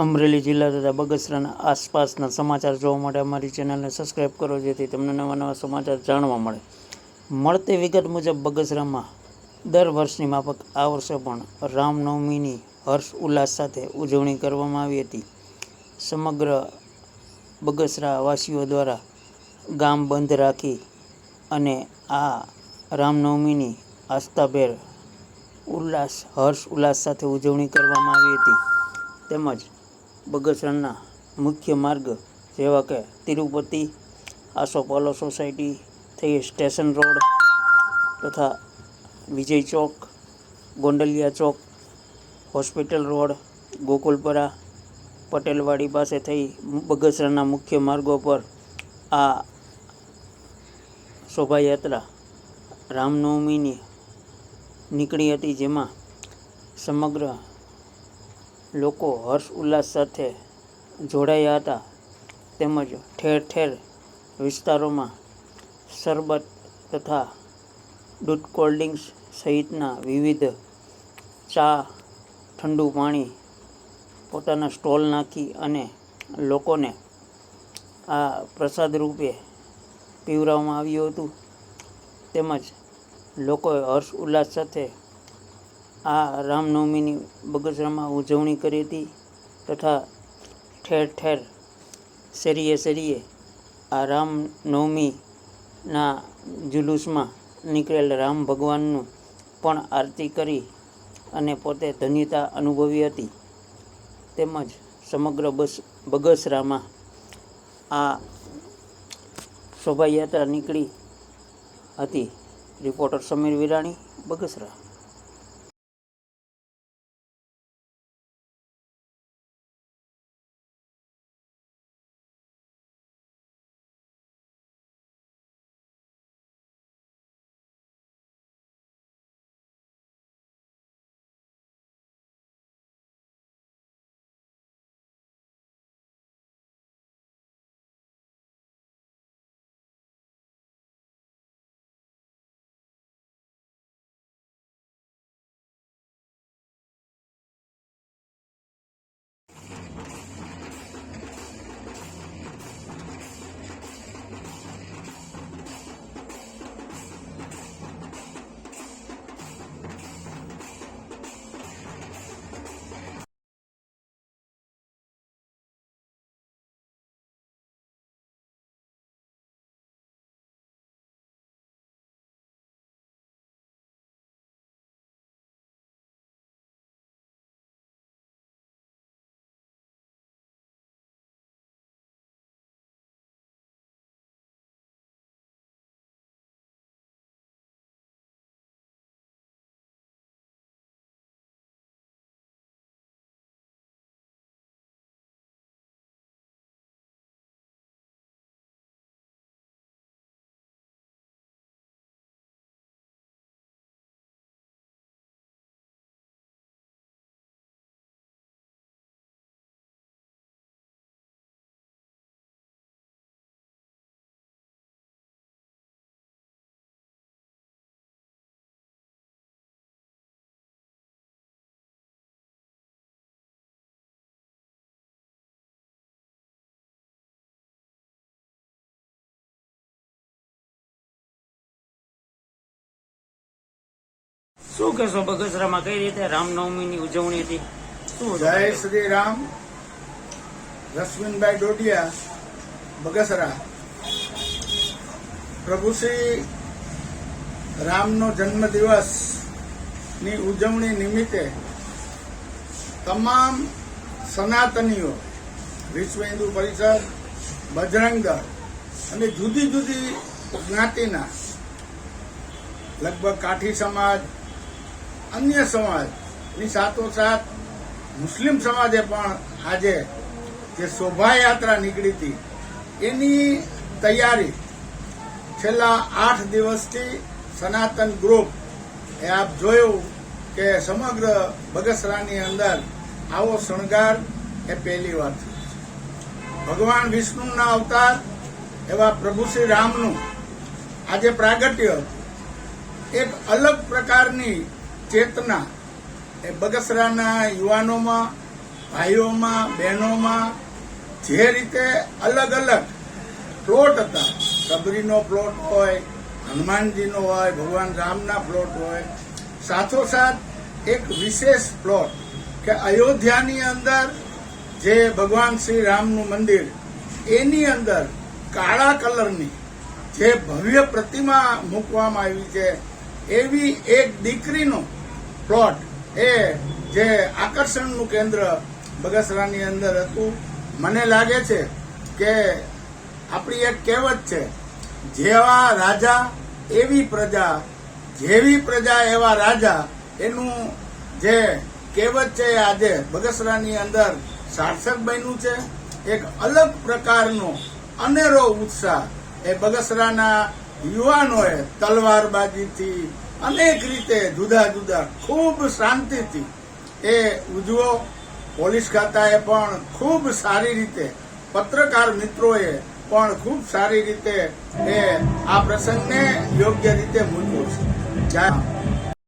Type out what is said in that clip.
અમરેલી જિલ્લા તથા બગસરાના આસપાસના સમાચાર જોવા માટે અમારી ચેનલને સબસ્ક્રાઈબ કરો, જેથી તમને નવા નવા સમાચાર જાણવા મળે. મળતી વિગત મુજબ બગસરામાં દર વર્ષની માફક આ વર્ષે પણ રામનવમીની હર્ષ ઉલ્લાસ સાથે ઉજવણી કરવામાં આવી હતી. સમગ્ર બગસરા વાસીઓ દ્વારા ગામ બંધ રાખી અને આ રામનવમીની આસ્થાભેર હર્ષ ઉલ્લાસ સાથે ઉજવણી કરવામાં આવી હતી. તેમજ બગસરાના મુખ્ય માર્ગ જેવા કે તિરુપતિ, આસોપાલો સોસાયટી થઈ સ્ટેશન રોડ તથા વિજય ચોક, ગોંડલિયા ચોક, હોસ્પિટલ રોડ, ગોકુલપરા, પટેલવાડી પાસે થઈ બગસરાના મુખ્ય માર્ગો પર આ શોભાયાત્રા રામનવમીની નીકળી હતી, જેમાં સમગ્ર લોકો હર્ષ ઉલ્લાસ સાથે જોડાયા હતા. તેમજ ઠેર ઠેર વિસ્તારોમાં શરબત તથા દૂધ, કોલ્ડ ડ્રિંક્સ સહિતના વિવિધ ચા, ઠંડુ પાણી પોતાના સ્ટોલ નાખી અને લોકોને આ પ્રસાદ રૂપે પીવડાવવામાં આવ્યું હતું. તેમજ લોકોએ હર્ષ ઉલ્લાસ સાથે આ રામનવમીની બગસરામાં ઉજવણી કરી હતી તથા ઠેર ઠેર શેરીએ શેરીએ આ રામનવમીના જુલુસમાં નીકળેલ રામ ભગવાનનું પણ આરતી કરી અને પોતે ધન્યતા અનુભવી હતી. તેમજ સમગ્ર બગસરામાં આ શોભાયાત્રા નીકળી હતી. રિપોર્ટર સમીર વિરાણી, બગસરા. શું કહેશો, બગસરામાં કઈ રીતે રામનવમીની ઉજવણી હતી? જય શ્રી રામ. રશ્મિનભાઈ ડોડિયા, બગસરા. પ્રભુ શ્રી રામનો જન્મદિવસ ની ઉજવણી નિમિત્તે તમામ સનાતનીઓ, વિશ્વ હિન્દુ પરિષદ, બજરંગ દળ અને જુદી જુદી જ્ઞાતિના લગભગ કાઠી સમાજ, અન્ય સમાજની સાથોસાથ મુસ્લિમ સમાજે પણ આજે જે શોભાયાત્રા નીકળી હતી એની તૈયારી છેલ્લા 8 દિવસથી સનાતન ગ્રુપ એ આપ જોયું કે સમગ્ર બગસરાની અંદર આવો શણગાર એ પહેલી વાર થયો. ભગવાન વિષ્ણુના અવતાર એવા પ્રભુ શ્રી રામનું આજે પ્રાગટ્ય, એક અલગ પ્રકારની ચેતના એ બગસરાના યુવાનોમાં ભાઈઓમાં બહેનોમાં જે રીતે અલગ અલગ પ્લોટ હતા, સબરીનો પ્લોટ હોય, હનુમાનજીનો હોય, ભગવાન રામના પ્લોટ હોય, સાથોસાથ એક વિશેષ પ્લોટ કે અયોધ્યાની અંદર જે ભગવાન શ્રી રામનું મંદિર, એની અંદર કાળા કલરની જે ભવ્ય પ્રતિમા મૂકવામાં આવી છે, એવી એક દીકરીનો પ્લોટ, એ જે આકર્ષણનું કેન્દ્ર બગસરાની અંદર હતું. મને લાગે છે કે આપણી એક કહેવત છે, જેવા રાજા એવી પ્રજા, જેવી પ્રજા એવા રાજા, એનું જે કહેવત છે એ આજે બગસરાની અંદર સાર્થક બન્યું છે. એક અલગ પ્રકારનો અનેરો ઉત્સાહ એ બગસરાના યુવાનોએ તલવારબાજીથી અનેક રીતે જુદા જુદા ખૂબ શાંતિથી એ ઉજવો. પોલીસ ખાતાએ પણ ખૂબ સારી રીતે, પત્રકાર મિત્રોએ પણ ખૂબ સારી રીતે એ આ પ્રસંગને યોગ્ય રીતે મૂક્યો છે.